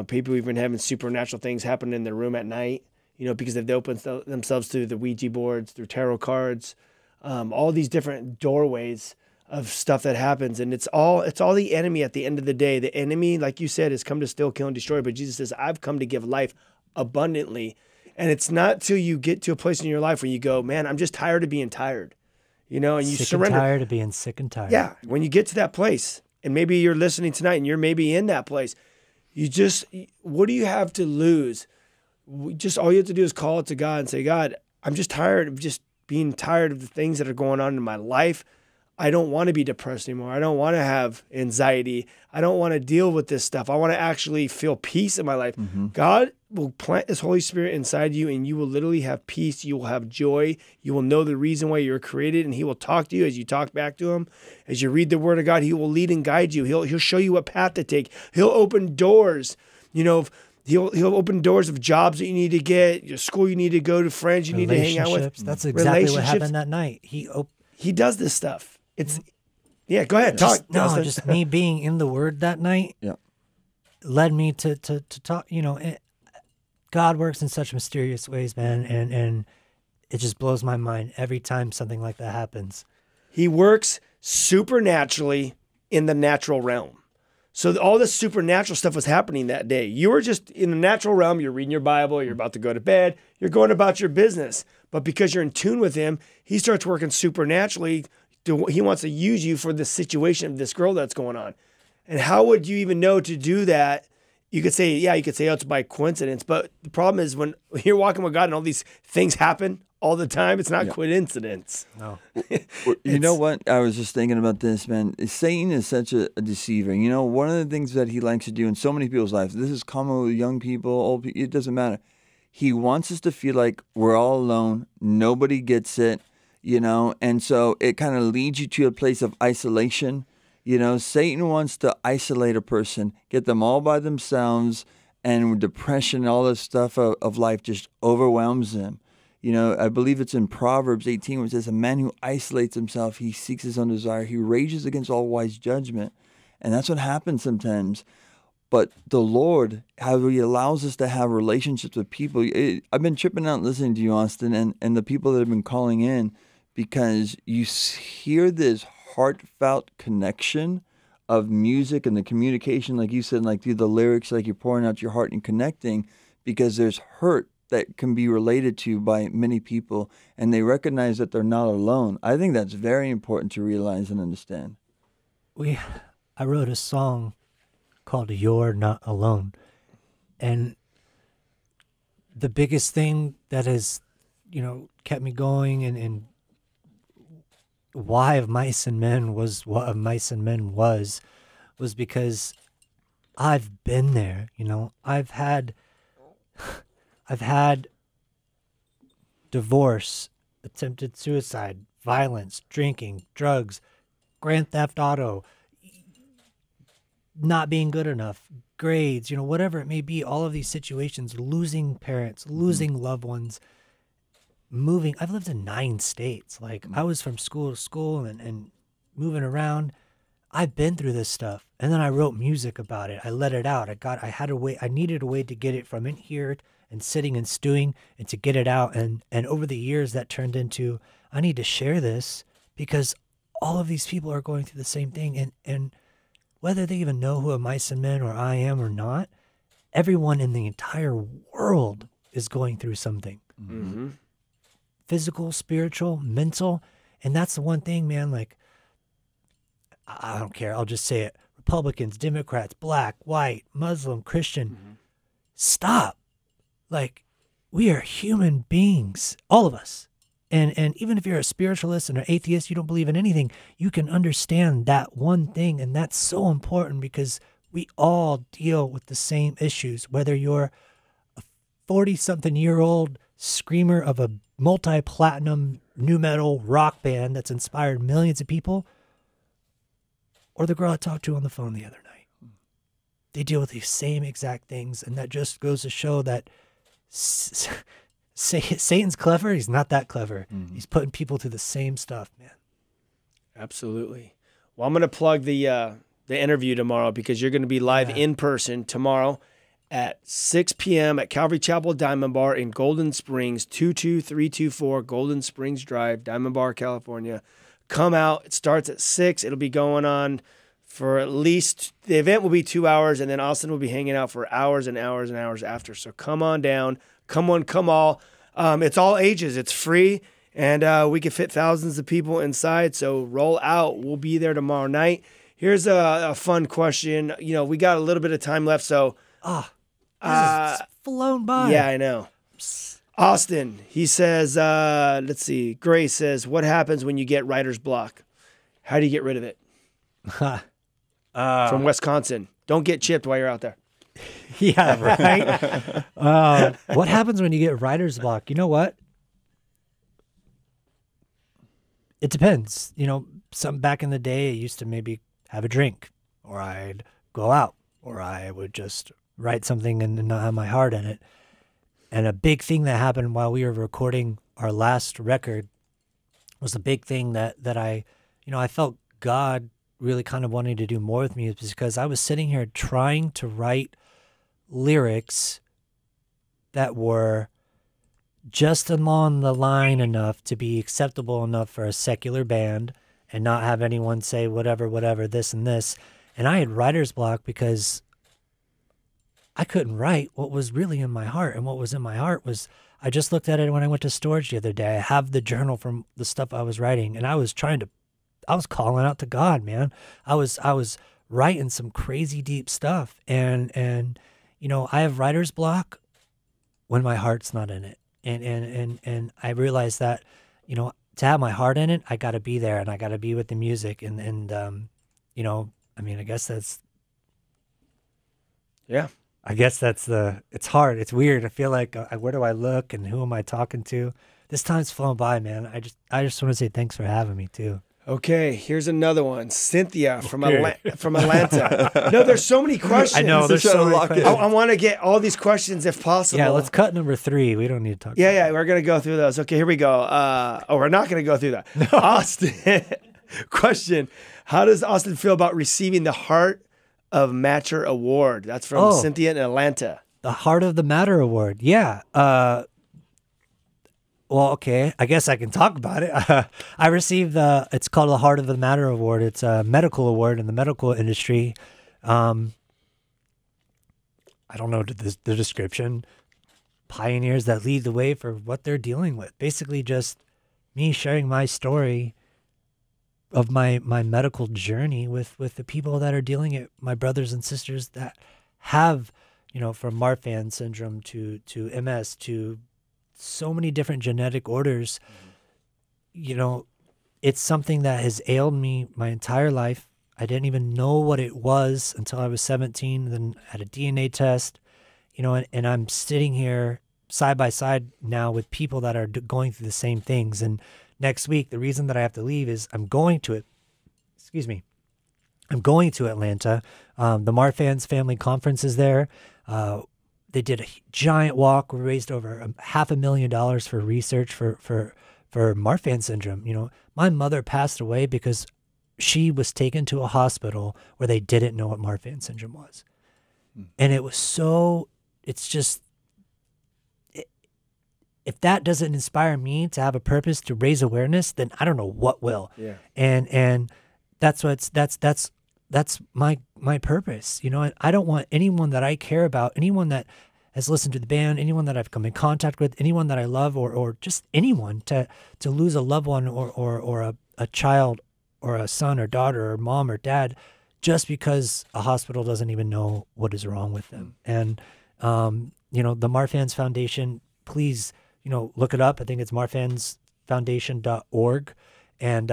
People even having supernatural things happen in their room at night, because they've opened themselves through the Ouija boards, through tarot cards, all these different doorways of stuff that happens. And it's all the enemy at the end of the day. The enemy, like you said, has come to steal, kill, and destroy. But Jesus says, I've come to give life abundantly. And it's not till you get to a place in your life where you go, man, I'm just tired of being tired, and you surrender. And tired of being sick and tired. Yeah. When you get to that place, and maybe you're listening tonight and you're maybe in that place, what do you have to lose? All you have to do is call it to God and say, God, I'm just tired of just being tired of the things that are going on in my life. I don't want to be depressed anymore. I don't want to have anxiety. I don't want to deal with this stuff. I want to actually feel peace in my life. Mm-hmm. God will plant His Holy Spirit inside you, and you will literally have peace. You will have joy. You will know the reason why you were created, and He will talk to you as you talk back to Him. As you read the Word of God, He will lead and guide you. He'll show you what path to take. He'll open doors. He'll open doors of jobs that you need to get, your school you need to go to, friends you need to hang out with. That's exactly what happened that night. He does this stuff. Yeah, go ahead. Just me being in the Word that night led me to talk. God works in such mysterious ways, man, and it just blows my mind every time something like that happens. He works supernaturally in the natural realm. So all this supernatural stuff was happening that day. You were just in the natural realm. You're reading your Bible. You're about to go to bed. You're going about your business. But because you're in tune with Him, He starts working supernaturally. He wants to use you for the situation of this girl that's going on. And how would you even know to do that? You could say, oh, it's by coincidence. But the problem is when you're walking with God and all these things happen all the time, it's not coincidence. No. You know what? I was just thinking about this, man. Satan is such a deceiver. One of the things that he likes to do in so many people's lives, this is common with young people, old people, it doesn't matter. He wants us to feel like we're all alone. Nobody gets it. And so it kind of leads you to a place of isolation. Satan wants to isolate a person, get them all by themselves, and depression, all this stuff of life just overwhelms them. I believe it's in Proverbs 18 where it says, a man who isolates himself, he seeks his own desire. He rages against all wise judgment. And that's what happens sometimes. But the Lord, how He allows us to have relationships with people. I've been tripping out listening to you, Austin, and the people that have been calling in, because you hear this heartfelt connection of music and the communication, like you said, like through the lyrics, like you're pouring out your heart and connecting, because there's hurt that can be related to by many people, and they recognize that they're not alone. I think that's very important to realize and understand. I wrote a song called You're Not Alone. And the biggest thing that has, kept me going and why of Mice and Men was what of Mice and Men was because I've been there, I've had divorce, attempted suicide, violence, drinking, drugs, grand theft auto, not being good enough, grades, whatever it may be, all of these situations, losing parents, losing loved ones, moving. I've lived in 9 states. I was from school to school and moving around. I've been through this stuff. And then I wrote music about it. I let it out. I needed a way to get it from in here and sitting and stewing and to get it out. And over the years that turned into, I need to share this because all of these people are going through the same thing. And whether they even know who a Mice and Men or I am or not, everyone in the entire world is going through something. Mm-hmm. Physical, spiritual, mental. And that's the one thing, man, I don't care. I'll just say it. Republicans, Democrats, black, white, Muslim, Christian. Mm-hmm. Stop. We are human beings, all of us. And even if you're a spiritualist and an atheist, you don't believe in anything, you can understand that one thing. And that's so important because we all deal with the same issues, whether you're a 40-something-year-old screamer of a multi-platinum nu metal rock band that's inspired millions of people, or the girl I talked to on the phone the other night. They deal with these same exact things, and that just goes to show that Satan's clever. He's not that clever. He's putting people through the same stuff, man. Absolutely. Well, I'm going to plug the interview tomorrow because you're going to be live in person tomorrow at 6 p.m. at Calvary Chapel Diamond Bar in Golden Springs, 22324 Golden Springs Drive, Diamond Bar, California. Come out. It starts at 6. It'll be going on for at least, the event will be 2 hours, and then Austin will be hanging out for hours and hours and hours after. So come on down. Come one, come all. It's all ages. It's free, and we can fit thousands of people inside. So roll out. We'll be there tomorrow night. Here's a fun question. You know, we got a little bit of time left, so... This is flown by. Yeah, I know. Austin, he says, let's see. Grace says, what happens when you get writer's block? How do you get rid of it? From Wisconsin. Don't get chipped while you're out there. Yeah, right? What happens when you get writer's block? You know what? It depends. You know, some back in the day, I used to maybe have a drink, or I'd go out, or I would just write something and not have my heart in it. And a big thing that happened while we were recording our last record was a big thing that I, you know, I felt God really kind of wanting to do more with me, because I was sitting here trying to write lyrics that were just along the line enough to be acceptable enough for a secular band and not have anyone say whatever, this and this. And I had writer's block because I couldn't write what was really in my heart. And what was in my heart was, I just looked at it when I went to storage the other day. I have the journal from the stuff I was writing, and I was calling out to God, man. I was writing some crazy deep stuff. And you know, I have writer's block when my heart's not in it. And I realized that, you know, to have my heart in it, I got to be there, and I got to be with the music. And you know, I mean, I guess that's it's hard. It's weird. I feel like, where do I look and who am I talking to? This time's flown by, man. I just want to say thanks for having me too. Okay, here's another one. Cynthia from Atlanta. No, there's so many questions. I know, there's so many questions. I want to get all these questions if possible. Yeah, let's cut number 3. We don't need to talk about Yeah, we're going to go through those. Okay, here we go. We're not going to go through that. No. Austin, question. How does Austin feel about receiving the Heart of Matter Award? That's from Cynthia in Atlanta. The Heart of the Matter Award. Yeah. Well, okay. I guess I can talk about it. I received it's called the Heart of the Matter Award. It's a medical award in the medical industry. I don't know the description. Pioneers that lead the way for what they're dealing with. Basically just me sharing my story of my medical journey with the people that are dealing it, my brothers and sisters that have, you know, from Marfan syndrome to MS to so many different genetic orders. You know, it's something that has ailed me my entire life. I didn't even know what it was until I was 17, then had a DNA test, you know, and I'm sitting here side by side now with people that are going through the same things. And next week, the reason that I have to leave is I'm going to Atlanta. The Marfan's family conference is there. They did a giant walk. We raised over $500,000 for research for Marfan syndrome. You know, my mother passed away because she was taken to a hospital where they didn't know what Marfan syndrome was. And it was it's just, if that doesn't inspire me to have a purpose to raise awareness, then I don't know what will. Yeah. And that's my purpose, you know. And I don't want anyone that I care about, anyone that has listened to the band, anyone that I've come in contact with, anyone that I love, or just anyone to lose a loved one or a child or a son or daughter or mom or dad just because a hospital doesn't even know what is wrong with them. And you know, the Marfan's Foundation, please, you know, look it up. I think it's marfansfoundation.org. And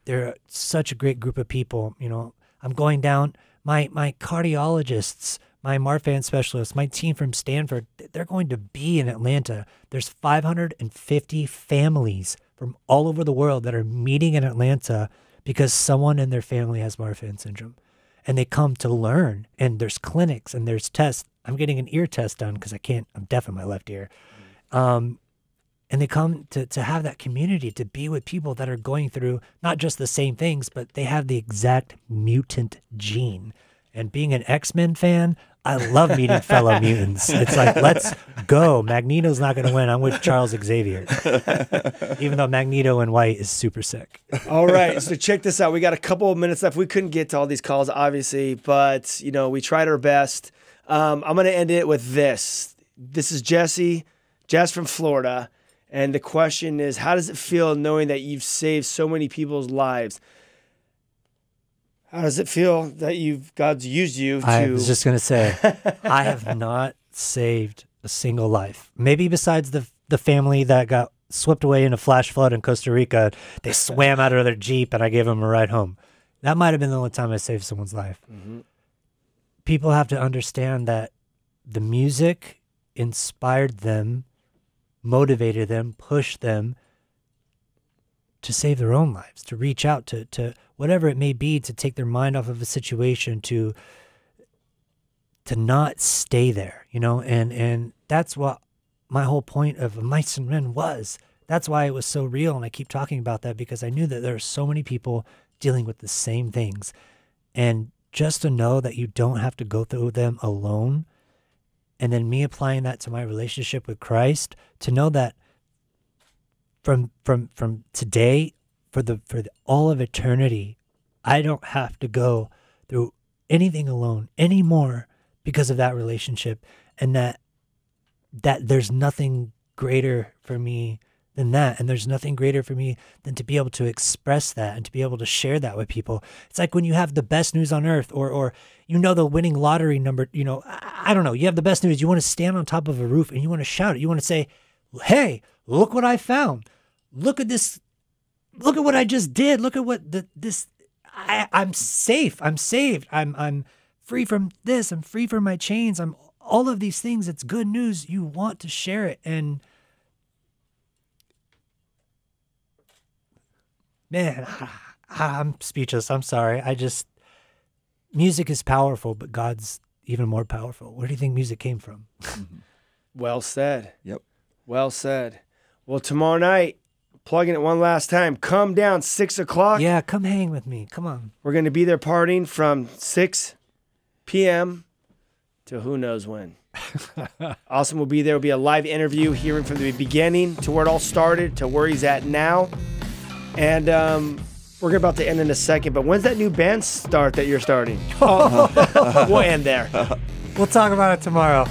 they're such a great group of people. You know, I'm going down, my cardiologists, my Marfan specialists, my team from Stanford, they're going to be in Atlanta. There's 550 families from all over the world that are meeting in Atlanta because someone in their family has Marfan syndrome. And they come to learn, and there's clinics and there's tests. I'm getting an ear test done because I'm deaf in my left ear. And they come to have that community, to be with people that are going through not just the same things, but they have the exact mutant gene. And being an X-Men fan, I love meeting fellow mutants. It's like, let's go. Magneto's not going to win. I'm with Charles Xavier. Even though Magneto in white is super sick. All right, so check this out. We got a couple of minutes left. We couldn't get to all these calls, obviously, but, you know, we tried our best. I'm going to end it with this. This is Jess from Florida, and the question is, how does it feel knowing that you've saved so many people's lives? How does it feel that God's used you to... I was just going to say, I have not saved a single life. Maybe besides the family that got swept away in a flash flood in Costa Rica. They swam out of their Jeep and I gave them a ride home. That might have been the only time I saved someone's life. Mm-hmm. People have to understand that the music inspired them, motivated them, pushed them to save their own lives, to reach out to whatever it may be, to take their mind off of a situation, to not stay there, you know, and that's what my whole point of Mice and Men was. That's why it was so real, and I keep talking about that because I knew that there are so many people dealing with the same things, and just to know that you don't have to go through them alone, and then me applying that to my relationship with Christ, to know that from today, for all of eternity, I don't have to go through anything alone anymore because of that relationship, and that there's nothing greater for me than that, and there's nothing greater for me than to be able to express that and to be able to share that with people. It's like when you have the best news on earth, or you know the winning lottery number, you know, I don't know, you have the best news, you want to stand on top of a roof and you want to shout it, you want to say, hey, look what I found. Look at this. Look at what I just did. Look at what I'm safe. I'm saved. I'm free from this. I'm free from my chains. I'm all of these things. It's good news. You want to share it. And man, I'm speechless. I'm sorry. Music is powerful, but God's even more powerful. Where do you think music came from? Well said. Yep. Well said. Well, tomorrow night, plugging it one last time, come down 6 o'clock. Yeah, come hang with me. Come on. We're going to be there partying from 6 p.m. to who knows when. Austin will be there. Will be a live interview, hearing from the beginning to where it all started to where he's at now. And we're about to end in a second, but when's that new band start that you're starting? We'll end there. We'll talk about it tomorrow.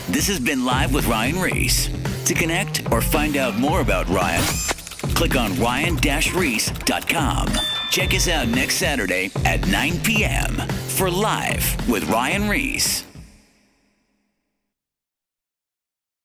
This has been Live with Ryan Ries. To connect or find out more about Ryan, click on ryan-reese.com. Check us out next Saturday at 9 p.m. for Live with Ryan Ries.